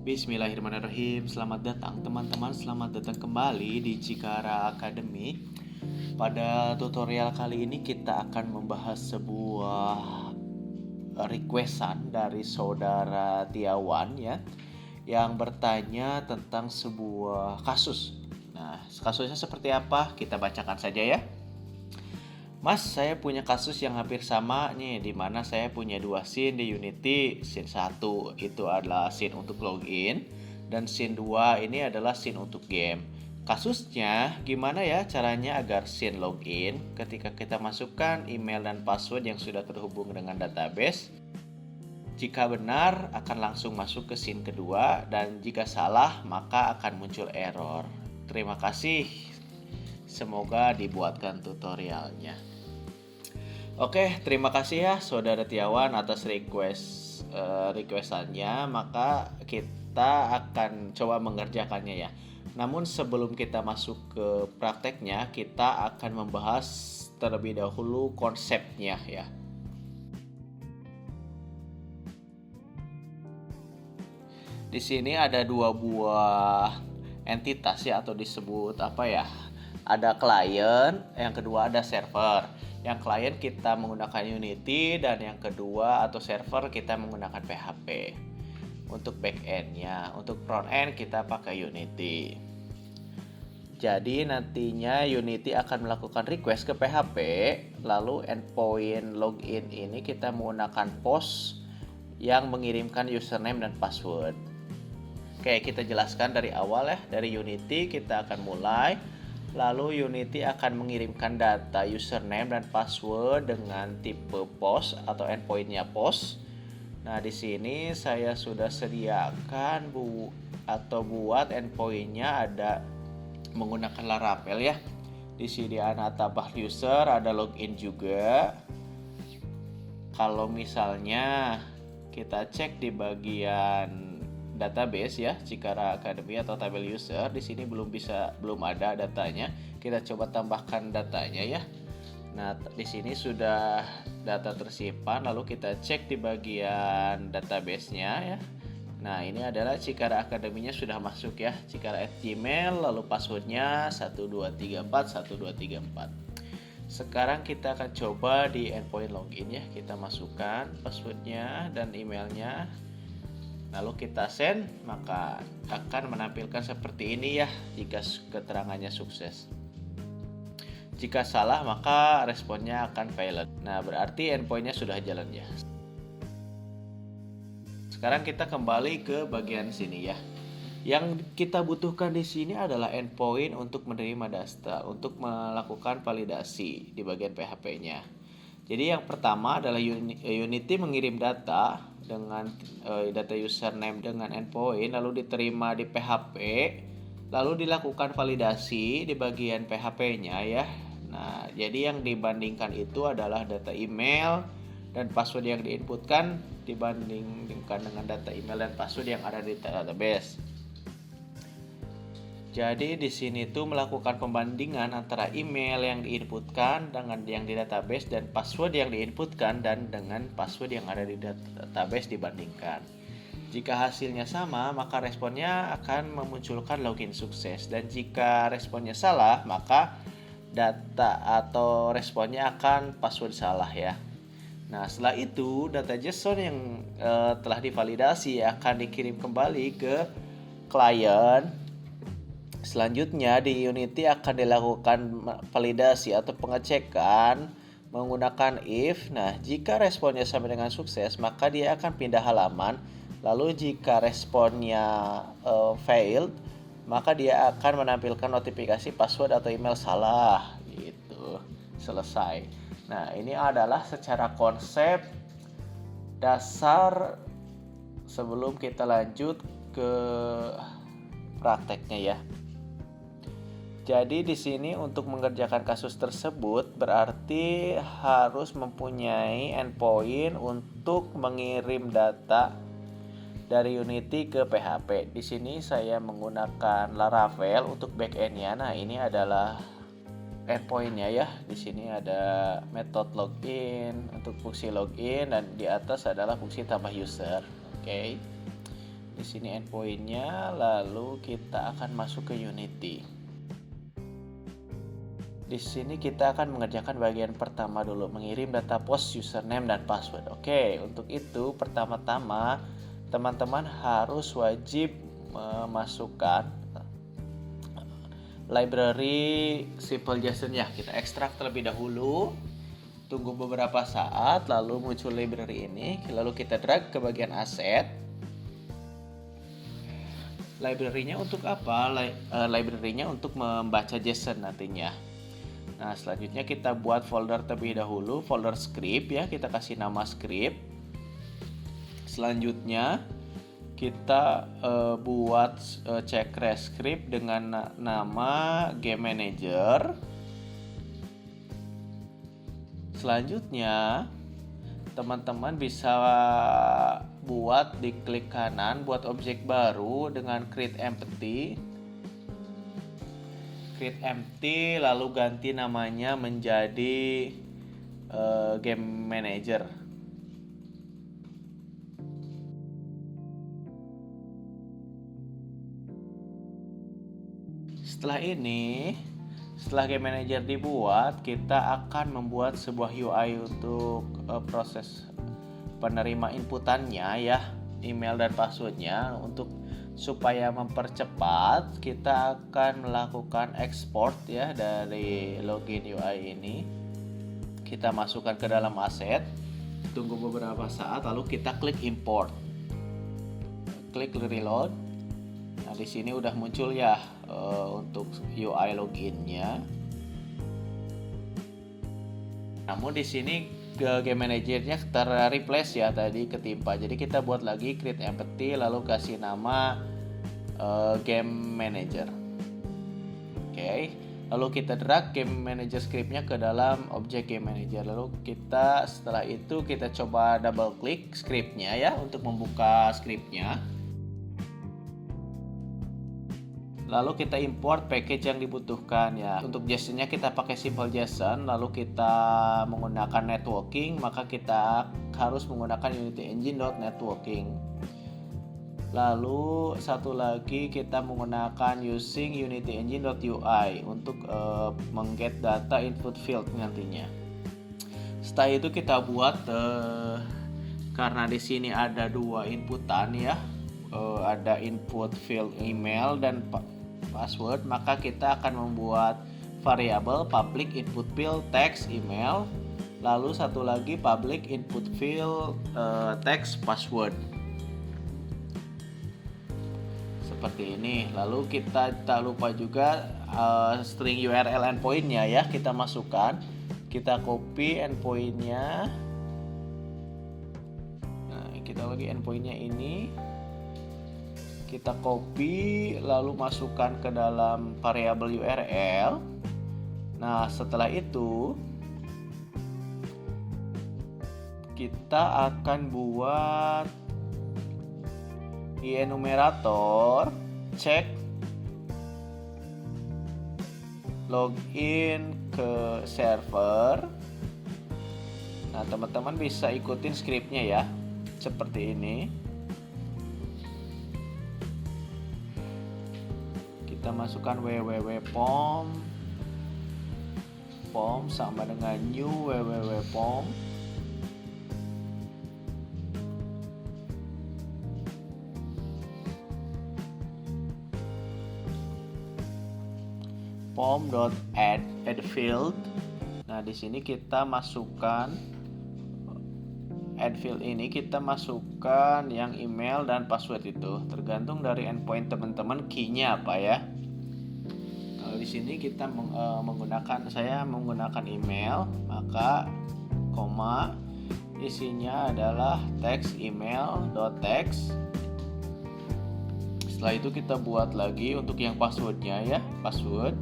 Bismillahirrahmanirrahim. Selamat datang teman-teman, selamat datang kembali di Cikara Academy. Pada tutorial kali ini kita akan membahas sebuah requestan dari saudara Tiawan ya, yang bertanya tentang sebuah kasus. Nah, kasusnya seperti apa? Kita bacakan saja ya. Mas, saya punya kasus yang hampir sama nih, di mana saya punya dua scene di Unity. Scene 1 itu adalah scene untuk login, dan scene 2 ini adalah scene untuk game. Kasusnya gimana ya caranya agar scene login ketika kita masukkan email dan password yang sudah terhubung dengan database. Jika benar akan langsung masuk ke scene kedua, dan jika salah maka akan muncul error. Terima kasih. Semoga dibuatkan tutorialnya. Oke, terima kasih ya saudara Tiawan atas requestannya. Maka kita akan coba mengerjakannya ya. Namun sebelum kita masuk ke prakteknya, kita akan membahas terlebih dahulu konsepnya ya. Di sini ada dua buah entitas ya, atau disebut apa ya? Ada client, yang kedua ada server. Yang client kita menggunakan Unity, dan yang kedua atau server kita menggunakan PHP. Untuk backend-nya, untuk front end kita pakai Unity. Jadi nantinya Unity akan melakukan request ke PHP, lalu endpoint login ini kita menggunakan post yang mengirimkan username dan password. Oke, kita jelaskan dari awal ya. Dari Unity kita akan mulai. Lalu Unity akan mengirimkan data username dan password dengan tipe post atau endpointnya post. Nah, di sini saya sudah sediakan buat endpointnya, ada menggunakan Laravel ya. Di sini ada tabah user, ada login juga. Kalau misalnya kita cek di bagian database ya, Cikara Academy atau tabel user, di sini belum ada datanya. Kita coba tambahkan datanya ya. Nah, di sini sudah data tersimpan, lalu kita cek di bagian database-nya ya. Nah, ini adalah Cikara Academy-nya sudah masuk ya, cikara@gmail, lalu passwordnya 12341234. Sekarang kita akan coba di endpoint login ya, kita masukkan passwordnya dan emailnya. Lalu kita send, maka akan menampilkan seperti ini ya jika keterangannya sukses. Jika salah maka responnya akan failed. Nah, berarti endpointnya sudah jalan ya. Sekarang kita kembali ke bagian sini ya. Yang kita butuhkan di sini adalah endpoint untuk menerima data, untuk melakukan validasi di bagian PHP-nya. Jadi yang pertama adalah Unity mengirim data dengan data username dengan endpoint, lalu diterima di PHP, lalu dilakukan validasi di bagian PHP-nya ya. Nah, jadi yang dibandingkan itu adalah data email dan password yang diinputkan dibandingkan dengan data email dan password yang ada di database. Jadi di sini tuh melakukan pembandingan antara email yang diinputkan dengan yang di database dan password yang diinputkan dan dengan password yang ada di database dibandingkan. Jika hasilnya sama, maka responnya akan memunculkan login sukses, dan jika responnya salah, maka data atau responnya akan password salah ya. Nah, setelah itu data JSON yang telah divalidasi akan dikirim kembali ke klien. Selanjutnya di Unity akan dilakukan validasi atau pengecekan menggunakan if. Nah, jika responnya sama dengan sukses, maka dia akan pindah halaman. Lalu jika responnya failed, maka dia akan menampilkan notifikasi password atau email salah gitu. Selesai. Nah, ini adalah secara konsep dasar sebelum kita lanjut ke prakteknya ya. Jadi di sini untuk mengerjakan kasus tersebut berarti harus mempunyai endpoint untuk mengirim data dari Unity ke PHP. Di sini saya menggunakan Laravel untuk backend-nya. Nah, ini adalah endpoint-nya ya. Di sini ada metode login untuk fungsi login, dan di atas adalah fungsi tambah user. Oke. Di sini endpointnya, lalu kita akan masuk ke Unity. Di sini kita akan mengerjakan bagian pertama dulu, mengirim data post, username, dan password. Oke, untuk itu pertama-tama teman-teman harus wajib memasukkan library simple.json ya. Kita ekstrak terlebih dahulu, tunggu beberapa saat, lalu muncul library ini, lalu kita drag ke bagian aset. Library-nya untuk apa? Library-nya untuk membaca JSON nantinya. Nah, selanjutnya kita buat folder terlebih dahulu, folder script ya, kita kasih nama script. Selanjutnya kita buat checkrest script dengan nama game manager. Selanjutnya teman-teman bisa buat di klik kanan, buat objek baru dengan create empty, lalu ganti namanya menjadi game manager. Setelah game manager dibuat, kita akan membuat sebuah UI untuk proses penerima inputannya ya, email dan passwordnya. Untuk supaya mempercepat, kita akan melakukan export ya dari login UI ini. Kita masukkan ke dalam aset, tunggu beberapa saat, lalu kita klik import, klik reload. Nah, di sini udah muncul ya untuk UI loginnya. Namun di sini game manajernya ter-replace ya, tadi ketimpa. Jadi kita buat lagi create empty, lalu kasih nama game manager. Oke. Lalu kita drag game manager scriptnya ke dalam objek game manager. Lalu setelah itu kita coba double klik scriptnya ya untuk membuka scriptnya. Lalu kita import package yang dibutuhkan ya. Untuk JSON-nya kita pakai simple JSON, lalu kita menggunakan networking, maka kita harus menggunakan Unity Engine.networking. Lalu satu lagi kita menggunakan using Unity Engine.ui untuk mengget data input field nantinya. Setelah itu kita buat karena di sini ada dua inputan ya, ada input field email dan password, maka kita akan membuat variabel public input field text email, lalu satu lagi public input field text password seperti ini. Lalu kita tak lupa juga string URL endpointnya ya, kita masukkan, kita copy endpointnya. Nah, kita lagi endpointnya ini, kita copy lalu masukkan ke dalam variabel URL. Nah, setelah itu kita akan buat enumerator cek login ke server. Nah, teman-teman bisa ikutin scriptnya ya, seperti ini. Kita masukkan www.pom sama dengan new www.pom. pom.add field. Nah, di sini kita masukkan add field ini, kita masukkan yang email dan password itu, tergantung dari endpoint teman-teman key-nya apa ya. Kalau di sini kita saya menggunakan email, maka koma isinya adalah text email.text. Setelah itu kita buat lagi untuk yang passwordnya ya, password.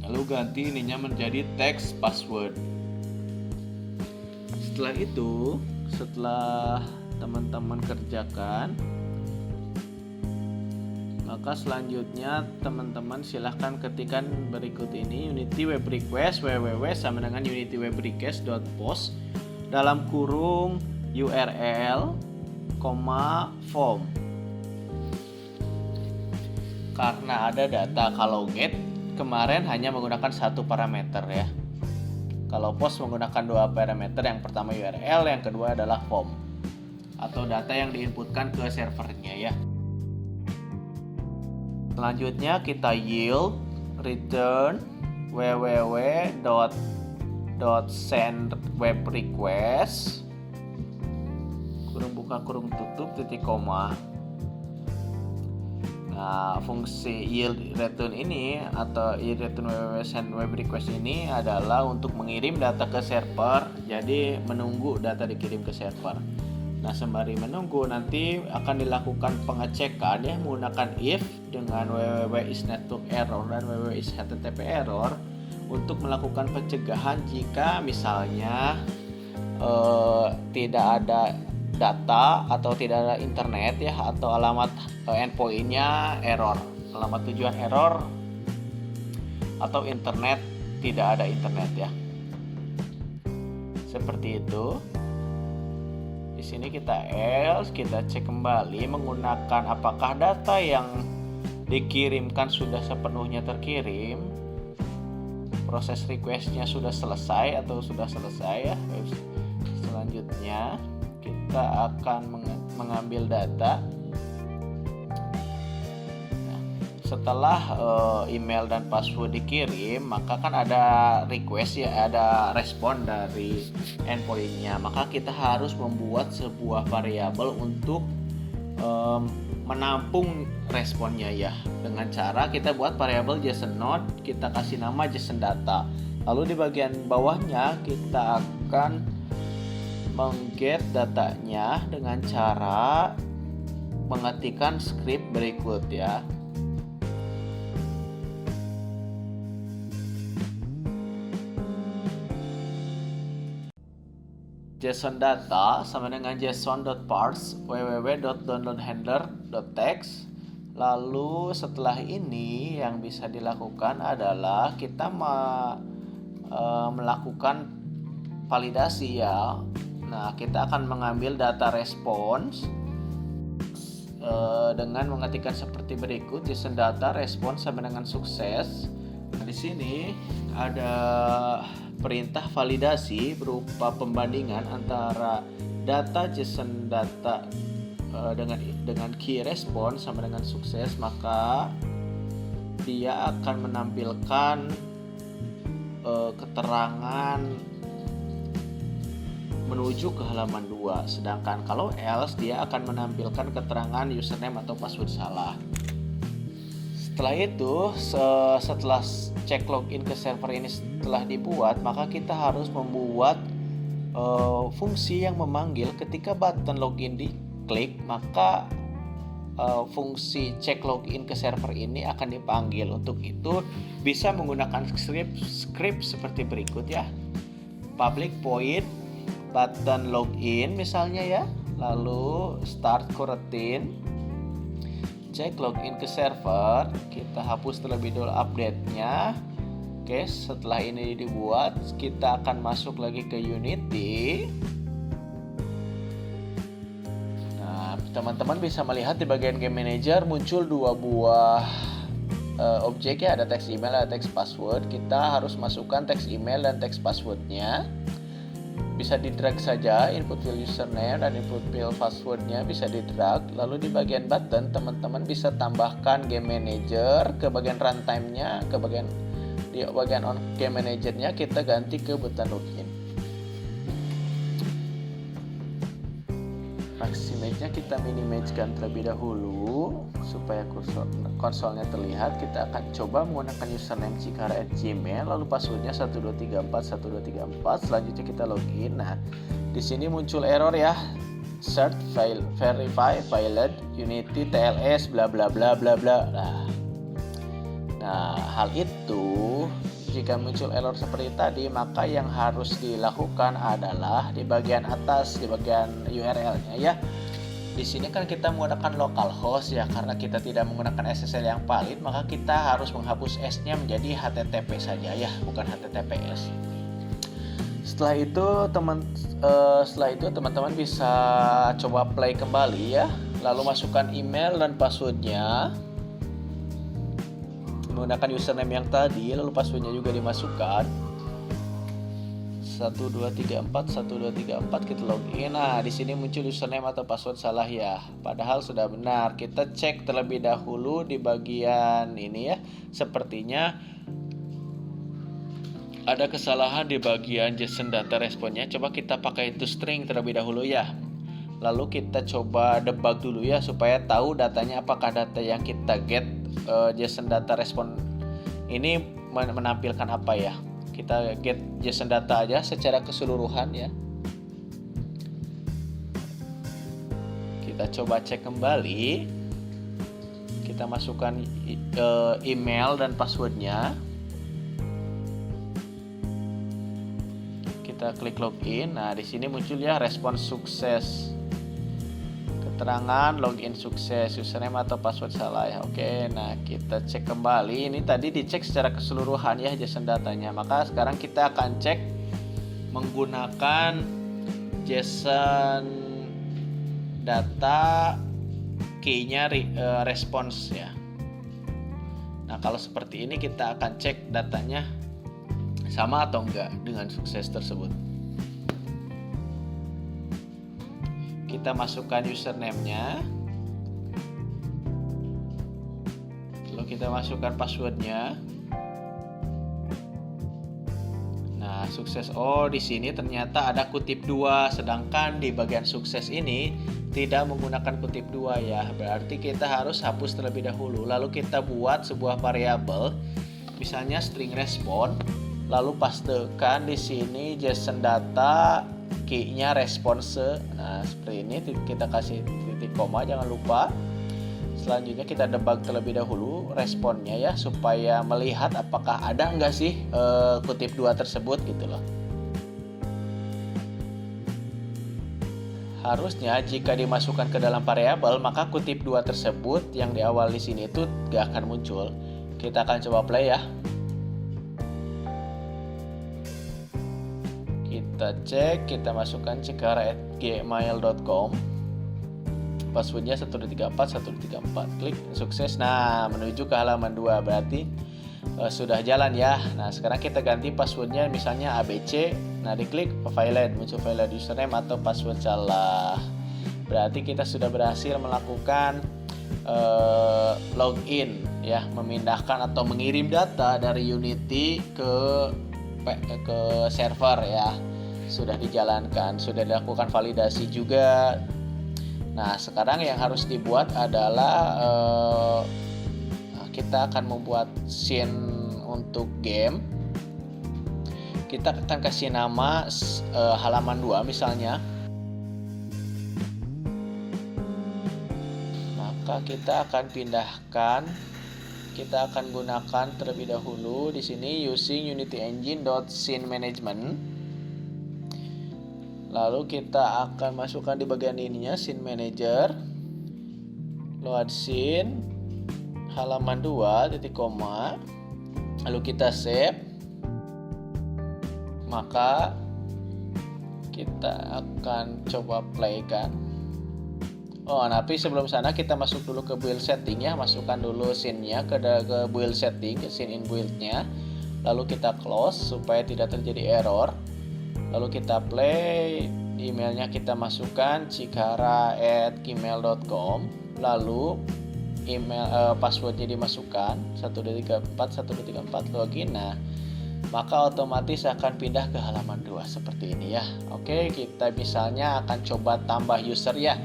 Lalu ganti ininya menjadi text password. Setelah itu, setelah teman-teman kerjakan, maka selanjutnya teman-teman silahkan ketikkan berikut ini, Unity Web Request www sama dengan unitywebrequest.post dalam kurung URL form. Karena ada data, kalau get kemarin hanya menggunakan satu parameter ya. Kalau post menggunakan dua parameter, yang pertama URL, yang kedua adalah form atau data yang diinputkan ke servernya ya. Selanjutnya kita yield return www.send web request kurung buka kurung tutup titik koma. Nah, fungsi yield return ini atau yield return send web request ini adalah untuk mengirim data ke server. Jadi menunggu data dikirim ke server. Nah, sembari menunggu nanti akan dilakukan pengecekan ya menggunakan if dengan www.is_network_error dan www.is_http_error untuk melakukan pencegahan jika misalnya tidak ada data atau tidak ada internet ya, atau alamat endpointnya error, alamat tujuan error, atau internet tidak ada internet ya. Seperti itu. Di sini kita else, kita cek kembali menggunakan apakah data yang dikirimkan sudah sepenuhnya terkirim, proses requestnya sudah selesai atau sudah selesai ya. Selanjutnya kita akan mengambil data. Nah, setelah email dan password dikirim, maka kan ada request ya, ada respon dari endpointnya. Maka kita harus membuat sebuah variabel untuk menampung responnya ya, dengan cara kita buat variabel JSON node, kita kasih nama JSON data. Lalu di bagian bawahnya kita akan mengget datanya dengan cara mengetikkan script berikut ya. JSON data sama dengan json.parse www.downloadhandler.txt. Lalu setelah ini yang bisa dilakukan adalah kita melakukan validasi ya. Nah, kita akan mengambil data response dengan mengetikkan seperti berikut: JSON data respons sama dengan sukses. Di sini ada perintah validasi berupa pembandingan antara data JSON data dengan key response sama dengan sukses, maka dia akan menampilkan keterangan menuju ke halaman 2. Sedangkan kalau else dia akan menampilkan keterangan username atau password salah. Setelah itu, setelah cek login ke server ini telah dibuat, maka kita harus membuat fungsi yang memanggil ketika button login diklik, maka fungsi cek login ke server ini akan dipanggil. Untuk itu bisa menggunakan script seperti berikut ya. Public void button login misalnya ya, lalu start coroutine, cek login ke server, kita hapus terlebih dahulu update-nya. Oke, setelah ini dibuat, kita akan masuk lagi ke Unity. Nah, teman-teman bisa melihat di bagian game manager muncul dua buah objek ya, ada teks email, ada teks password. Kita harus masukkan teks email dan teks passwordnya. Bisa di drag saja, input field username dan input field passwordnya bisa di drag. Lalu di bagian button teman-teman bisa tambahkan game manager, ke bagian runtime-nya, di bagian on game manager-nya kita ganti ke button login. Maximage-nya kita minimage-kan terlebih dahulu supaya konsolnya terlihat. Kita akan coba menggunakan username cikara@gmail, lalu passwordnya 12341234. Selanjutnya kita login. Nah, di sini muncul error ya. Cert file verify failed unity tls bla bla bla bla bla. Nah, hal itu jika muncul error seperti tadi, maka yang harus dilakukan adalah di bagian atas, di bagian URL-nya ya. Di sini kan kita menggunakan localhost ya, karena kita tidak menggunakan SSL yang valid, maka kita harus menghapus S-nya menjadi HTTP saja ya, bukan HTTPS. Setelah itu teman-teman bisa coba play kembali ya, lalu masukkan email dan passwordnya menggunakan username yang tadi, lalu passwordnya juga dimasukkan 1234 kita login. Nah, di sini muncul username atau password salah ya. Padahal sudah benar. Kita cek terlebih dahulu di bagian ini ya. Sepertinya ada kesalahan di bagian JSON data responnya. Coba kita pakai toString terlebih dahulu ya. Lalu kita coba debug dulu ya supaya tahu datanya apakah data yang kita get JSON data respon ini menampilkan apa ya. Kita get JSON data aja secara keseluruhan ya. Kita coba cek kembali. Kita masukkan email dan passwordnya. Kita klik login. Nah, di sini muncul ya respons sukses. Keterangan login sukses, username atau password salah ya. Oke, nah kita cek kembali. Ini tadi dicek secara keseluruhan ya JSON datanya. Maka sekarang kita akan cek menggunakan JSON data key-nya response ya. Nah, kalau seperti ini kita akan cek datanya sama atau enggak dengan sukses tersebut. Kita masukkan username-nya, lalu kita masukkan passwordnya. Nah, sukses. Oh, di sini ternyata ada kutip 2, sedangkan di bagian sukses ini tidak menggunakan kutip 2 ya. Berarti kita harus hapus terlebih dahulu. Lalu kita buat sebuah variabel, misalnya string respon, lalu pastekan di sini JSON data key-nya response. Nah, seperti ini kita kasih titik koma, jangan lupa. Selanjutnya kita debug terlebih dahulu responnya ya, supaya melihat apakah ada enggak sih kutip 2 tersebut gitu loh. Harusnya jika dimasukkan ke dalam variabel, maka kutip 2 tersebut yang di awal di sini itu gak akan muncul. Kita akan coba play ya. Kita cek, kita masukkan cikara@gmail.com, passwordnya 1234 klik sukses. Nah, menuju ke halaman 2, berarti sudah jalan ya. Nah, sekarang kita ganti passwordnya misalnya ABC. Nah, diklik valid, muncul valid username atau password salah. Berarti kita sudah berhasil melakukan login ya, memindahkan atau mengirim data dari Unity ke server ya. Sudah dijalankan, sudah dilakukan validasi juga. Nah, sekarang yang harus dibuat adalah kita akan membuat scene untuk game. Kita akan kasih nama halaman 2 misalnya. Maka kita akan pindahkan, kita akan gunakan terlebih dahulu di sini using Unity Engine.scene management. Lalu kita akan masukkan di bagian ininya scene manager, load scene, halaman 2 titik koma, lalu kita save. Maka kita akan coba play kan. Oh, tapi sebelum sana kita masuk dulu ke build setting ya, masukkan dulu scene-nya ke build setting, ke scene in build-nya. Lalu kita close supaya tidak terjadi error. Lalu kita play, emailnya kita masukkan cikara@gmail.com, lalu email passwordnya dimasukkan 1234 login. Nah, maka otomatis akan pindah ke halaman 2 seperti ini ya. Oke, kita misalnya akan coba tambah user ya.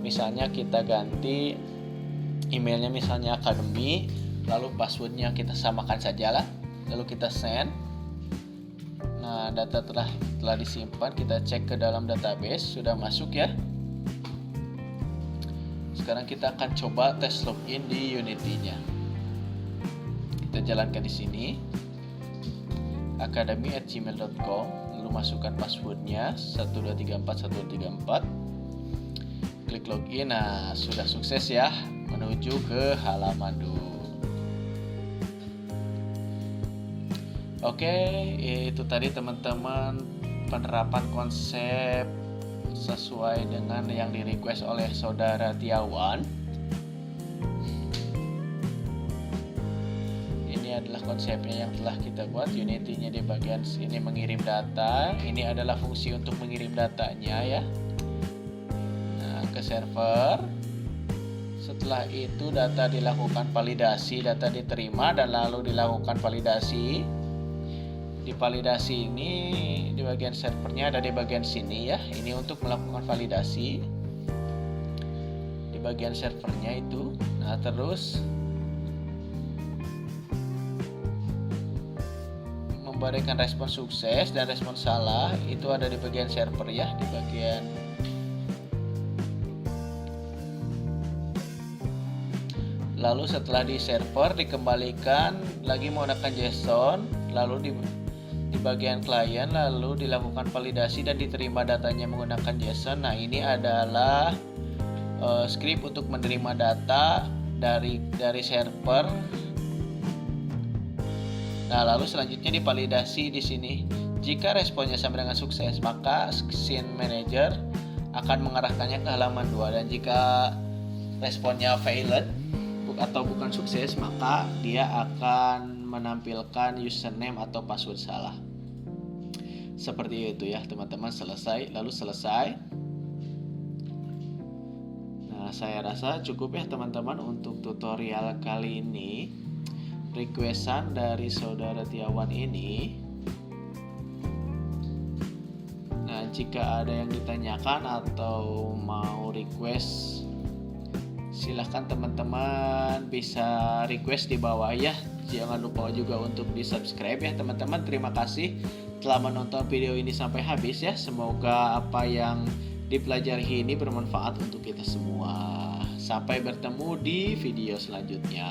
Misalnya kita ganti emailnya misalnya academy, lalu passwordnya kita samakan sajalah, lalu kita send. Nah, data telah disimpan, kita cek ke dalam database, sudah masuk ya. Sekarang kita akan coba tes login di Unity-nya. Kita jalankan di sini academy@gmail.com, lalu masukkan passwordnya 1234 klik login. Nah, sudah sukses ya, menuju ke halaman 2. Oke, itu tadi teman-teman penerapan konsep sesuai dengan yang di request oleh saudara Tiawan. Ini adalah konsepnya yang telah kita buat. Unity-nya di bagian sini mengirim data. Ini adalah fungsi untuk mengirim datanya ya. Nah, ke server. Setelah itu data dilakukan validasi, data diterima dan lalu dilakukan validasi. Di validasi ini di bagian servernya ada di bagian sini ya. Ini untuk melakukan validasi di bagian servernya itu. Nah, terus memberikan respon sukses dan respon salah itu ada di bagian server ya, di bagian lalu setelah di server dikembalikan lagi menggunakan JSON, lalu di bagian klien lalu dilakukan validasi dan diterima datanya menggunakan JSON. Nah, ini adalah script untuk menerima data dari server. Nah, lalu selanjutnya divalidasi di sini. Jika responnya sama dengan sukses, maka Scene Manager akan mengarahkannya ke halaman 2, dan jika responnya failed atau bukan sukses, maka dia akan menampilkan username atau password salah. Seperti itu ya teman-teman. Lalu selesai. Nah, saya rasa cukup ya teman-teman untuk tutorial kali ini. Requestan dari saudara Tiawan ini. Nah, jika ada yang ditanyakan atau mau request, silahkan teman-teman bisa request di bawah ya. Jangan lupa juga untuk di subscribe ya teman-teman. Terima kasih telah menonton video ini sampai habis ya. Semoga apa yang dipelajari ini bermanfaat untuk kita semua. Sampai bertemu di video selanjutnya.